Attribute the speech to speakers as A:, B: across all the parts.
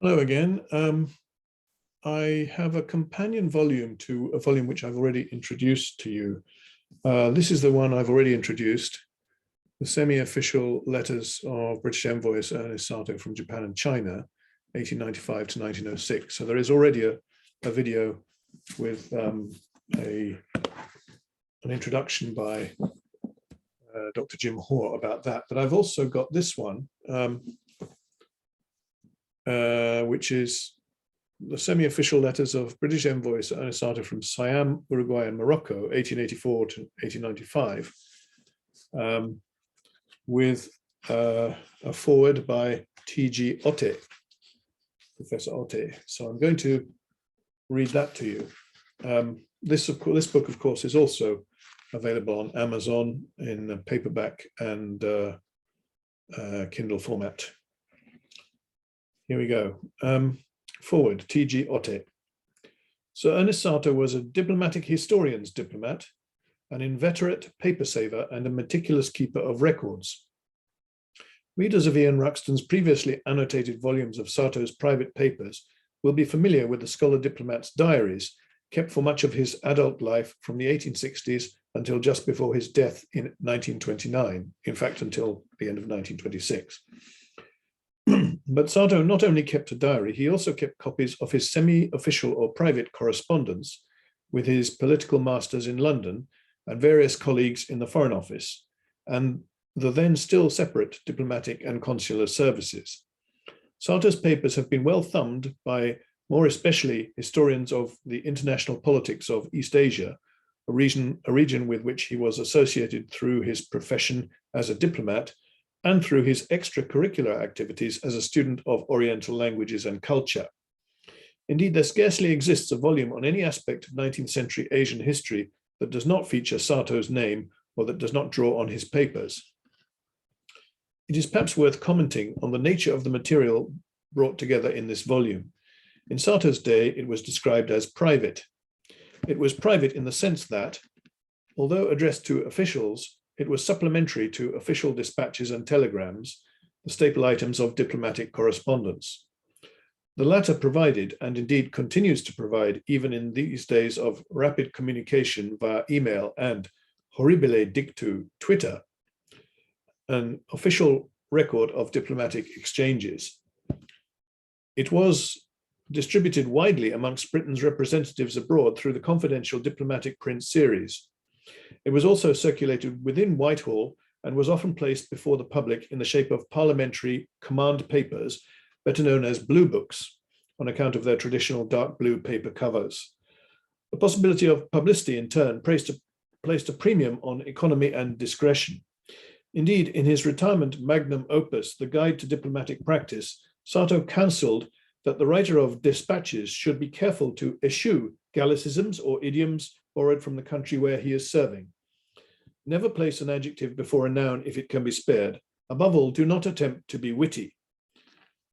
A: Hello again. I have a companion volume to a volume which I've already introduced to you. This is the one I've already introduced, the semi-official letters of British envoys Ernest Satow from Japan and China, 1895 to 1906. So there is already a video with an introduction by Dr. Jim Hoare about that. But I've also got this one, which is the semi-official letters of British envoys Ernest Satow from Siam, Uruguay, and Morocco, 1884 to 1895, with a foreword by T.G. Otte, Professor Otte. So I'm going to read that to you. This book, of course, is also available on Amazon in paperback and Kindle format. Here we go. Forward, T.G. Otte. Sir Ernest Satow was a diplomatic historian's diplomat, an inveterate paper saver, and a meticulous keeper of records. Readers of Ian Ruxton's previously annotated volumes of Satow's private papers will be familiar with the scholar diplomat's diaries, kept for much of his adult life from the 1860s until just before his death in 1929, in fact, until the end of 1926. But Satow not only kept a diary, he also kept copies of his semi-official or private correspondence with his political masters in London and various colleagues in the Foreign Office, and the then still separate diplomatic and consular services. Satow's papers have been well thumbed by more especially historians of the international politics of East Asia, a region with which he was associated through his profession as a diplomat and through his extracurricular activities as a student of Oriental languages and culture. Indeed, there scarcely exists a volume on any aspect of 19th century Asian history that does not feature Satow's name or that does not draw on his papers. It is perhaps worth commenting on the nature of the material brought together in this volume. In Satow's day, it was described as private. It was private in the sense that, although addressed to officials, it was supplementary to official dispatches and telegrams, the staple items of diplomatic correspondence. The latter provided, and indeed continues to provide, even in these days of rapid communication via email and horribile dictu, Twitter, an official record of diplomatic exchanges. It was distributed widely amongst Britain's representatives abroad through the confidential diplomatic print series. It was also circulated within Whitehall and was often placed before the public in the shape of parliamentary command papers, better known as blue books, on account of their traditional dark blue paper covers. The possibility of publicity, in turn, placed a premium on economy and discretion. Indeed, in his retirement magnum opus, The Guide to Diplomatic Practice, Satow counselled that the writer of dispatches should be careful to eschew Gallicisms or idioms borrowed from the country where he is serving. Never place an adjective before a noun if it can be spared. Above all, do not attempt to be witty.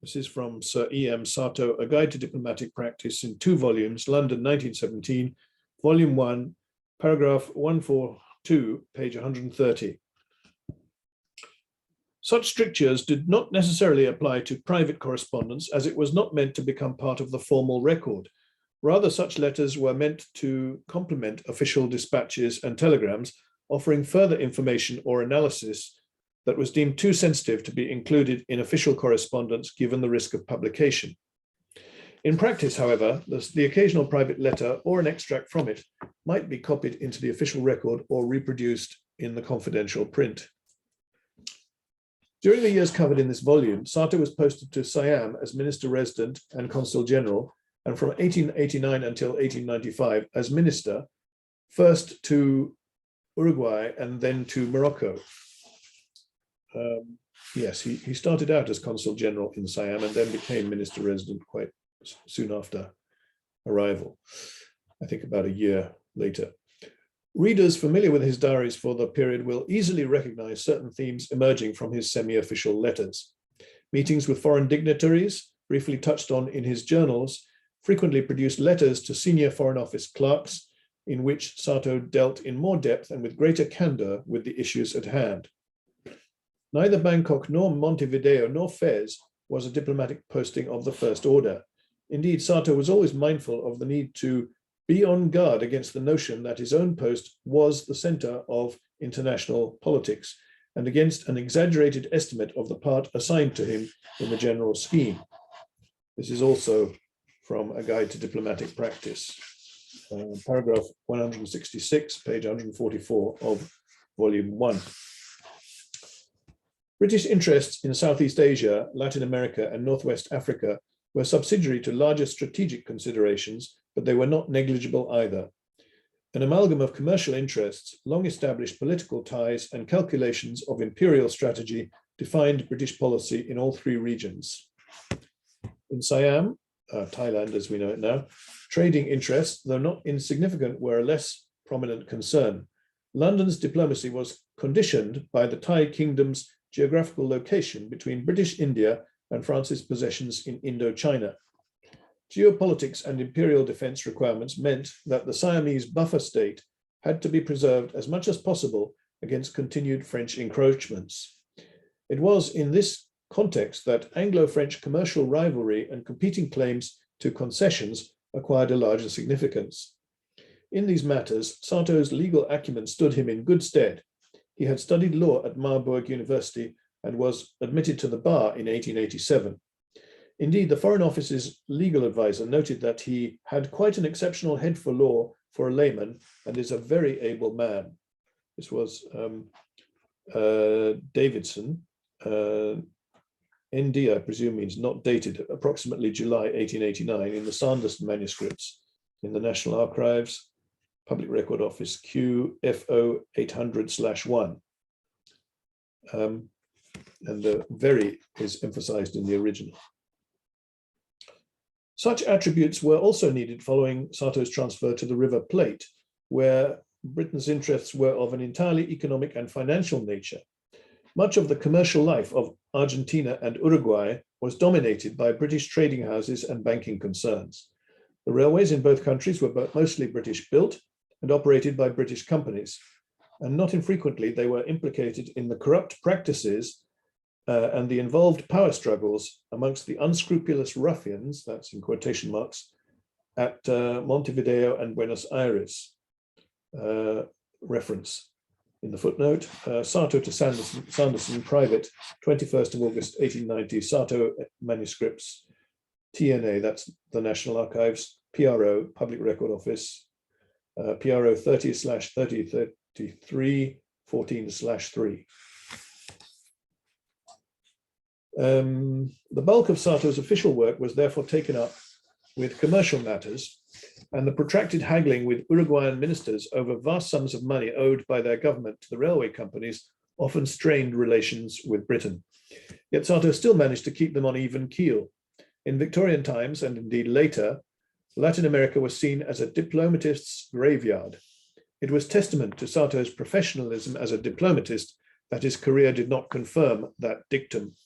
A: This is from Sir E.M. Satow, A Guide to Diplomatic Practice in 2 volumes, London, 1917, Volume 1, paragraph 142, page 130. Such strictures did not necessarily apply to private correspondence, as it was not meant to become part of the formal record. Rather, such letters were meant to complement official dispatches and telegrams, offering further information or analysis that was deemed too sensitive to be included in official correspondence given the risk of publication. In practice, however, the occasional private letter or an extract from it might be copied into the official record or reproduced in the confidential print. During the years covered in this volume, Satow was posted to Siam as Minister Resident and Consul General, and from 1889 until 1895 as minister, first to Uruguay and then to Morocco. Yes, he started out as Consul General in Siam and then became Minister Resident quite soon after arrival, I think about a year later. Readers familiar with his diaries for the period will easily recognize certain themes emerging from his semi-official letters. Meetings with foreign dignitaries, briefly touched on in his journals, frequently produced letters to senior Foreign Office clerks in which Satow dealt in more depth and with greater candor with the issues at hand. Neither Bangkok nor Montevideo nor Fez was a diplomatic posting of the first order. Indeed, SATOW was always mindful of the need to be on guard against the notion that his own post was the center of international politics and against an exaggerated estimate of the part assigned to him in the general scheme. This is also from A Guide to Diplomatic Practice, paragraph 166, page 144 of volume 1. British interests in Southeast Asia, Latin America, and Northwest Africa were subsidiary to larger strategic considerations, but they were not negligible either. An amalgam of commercial interests, long-established political ties, and calculations of imperial strategy defined British policy in all three regions. In Siam, Thailand as we know it now, trading interests, though not insignificant, were a less prominent concern. London's diplomacy was conditioned by the Thai kingdom's geographical location between British India and France's possessions in Indochina. Geopolitics and imperial defense requirements meant that the Siamese buffer state had to be preserved as much as possible against continued French encroachments. It was in this context that Anglo-French commercial rivalry and competing claims to concessions acquired a larger significance. In these matters, SATOW's legal acumen stood him in good stead. He had studied law at Marburg University and was admitted to the bar in 1887. Indeed, the Foreign Office's legal advisor noted that he had quite an exceptional head for law for a layman and is a very able man. This was Davidson. ND, I presume, means not dated, approximately July 1889, in the Sanderson manuscripts in the National Archives, Public Record Office QFO 800/1. And the very is emphasized in the original. Such attributes were also needed following SATOW's transfer to the River Plate, where Britain's interests were of an entirely economic and financial nature. Much of the commercial life of Argentina and Uruguay was dominated by British trading houses and banking concerns. The railways in both countries were mostly British built and operated by British companies, and not infrequently they were implicated in the corrupt practices and the involved power struggles amongst the unscrupulous ruffians, that's in quotation marks, at Montevideo and Buenos Aires. Reference in the footnote, SATOW to Sanderson, private, 21st of August, 1890, SATOW manuscripts, TNA, that's the National Archives, PRO, Public Record Office, PRO 30/3033, 14/3. The bulk of SATOW's official work was therefore taken up with commercial matters, and the protracted haggling with Uruguayan ministers over vast sums of money owed by their government to the railway companies often strained relations with Britain. Yet SATOW still managed to keep them on even keel. In Victorian times, and indeed later, Latin America was seen as a diplomatist's graveyard. It was testament to SATOW's professionalism as a diplomatist that his career did not confirm that dictum.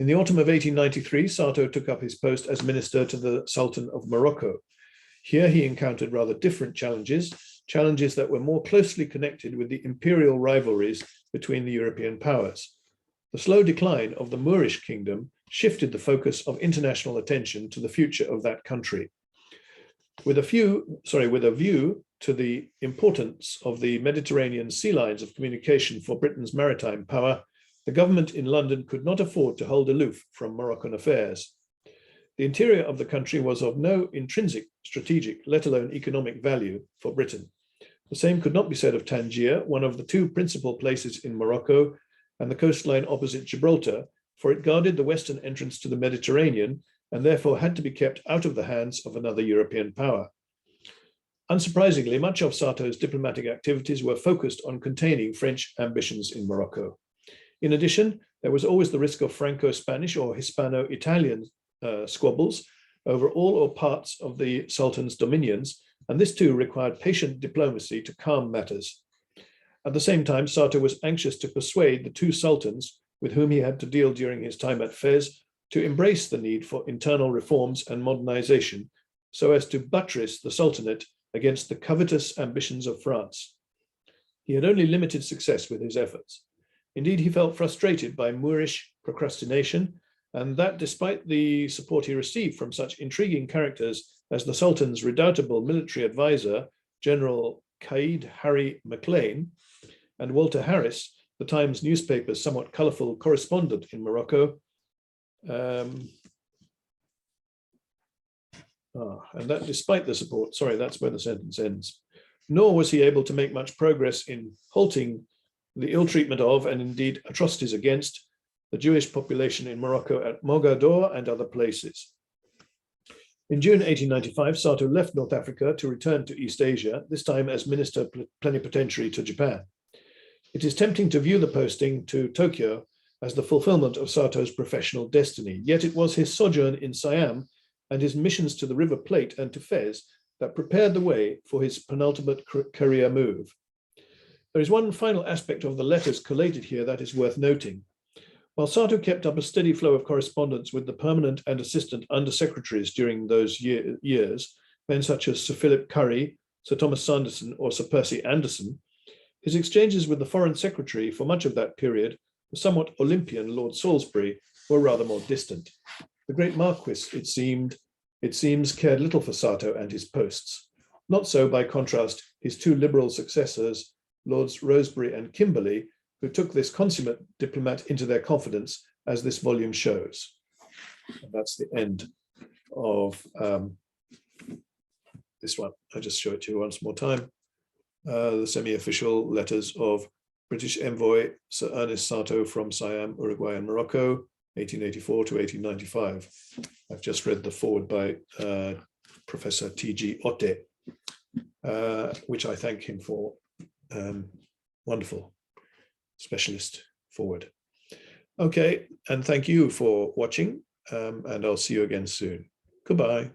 A: In the autumn of 1893, SATOW took up his post as minister to the Sultan of Morocco. Here he encountered rather different challenges that were more closely connected with the imperial rivalries between the European powers. The slow decline of the Moorish kingdom shifted the focus of international attention to the future of that country. With a view to the importance of the Mediterranean sea lines of communication for Britain's maritime power, the government in London could not afford to hold aloof from Moroccan affairs. The interior of the country was of no intrinsic strategic, let alone economic value for Britain. The same could not be said of Tangier, one of the two principal places in Morocco, and the coastline opposite Gibraltar, for it guarded the western entrance to the Mediterranean and therefore had to be kept out of the hands of another European power. Unsurprisingly, much of SATOW's diplomatic activities were focused on containing French ambitions in Morocco. In addition, there was always the risk of Franco-Spanish or Hispano-Italian squabbles over all or parts of the Sultan's dominions, and this too required patient diplomacy to calm matters. At the same time, SATOW was anxious to persuade the two sultans with whom he had to deal during his time at Fez to embrace the need for internal reforms and modernization so as to buttress the Sultanate against the covetous ambitions of France. He had only limited success with his efforts. Indeed, he felt frustrated by Moorish procrastination, and that despite the support he received from such intriguing characters as the Sultan's redoubtable military advisor, General Caid Harry Maclean, and Walter Harris, the Times newspaper's somewhat colorful correspondent in Morocco. And that despite the support, sorry, that's where the sentence ends. Nor was he able to make much progress in halting the ill treatment of, and indeed atrocities against, the Jewish population in Morocco at Mogador and other places. In June 1895, SATOW left North Africa to return to East Asia, this time as Minister Plenipotentiary to Japan. It is tempting to view the posting to Tokyo as the fulfillment of SATOW's professional destiny, yet it was his sojourn in Siam and his missions to the River Plate and to Fez that prepared the way for his penultimate career move. There is one final aspect of the letters collated here that is worth noting. While SATOW kept up a steady flow of correspondence with the permanent and assistant undersecretaries during those years, men such as Sir Philip Currie, Sir Thomas Sanderson, or Sir Percy Anderson, his exchanges with the Foreign Secretary for much of that period, the somewhat Olympian Lord Salisbury, were rather more distant. The great Marquis, it seems, cared little for SATOW and his posts. Not so, by contrast, his two liberal successors, Lords Rosebery and Kimberley, who took this consummate diplomat into their confidence, as this volume shows. And that's the end of this one. I'll just show it to you once more time. The semi-official letters of British envoy Sir Ernest SATOW from Siam, Uruguay and Morocco, 1884 to 1895. I've just read the foreword by Professor T.G. Otte, which I thank him for. Wonderful specialist foreword. Okay, and thank you for watching, and I'll see you again soon. Goodbye.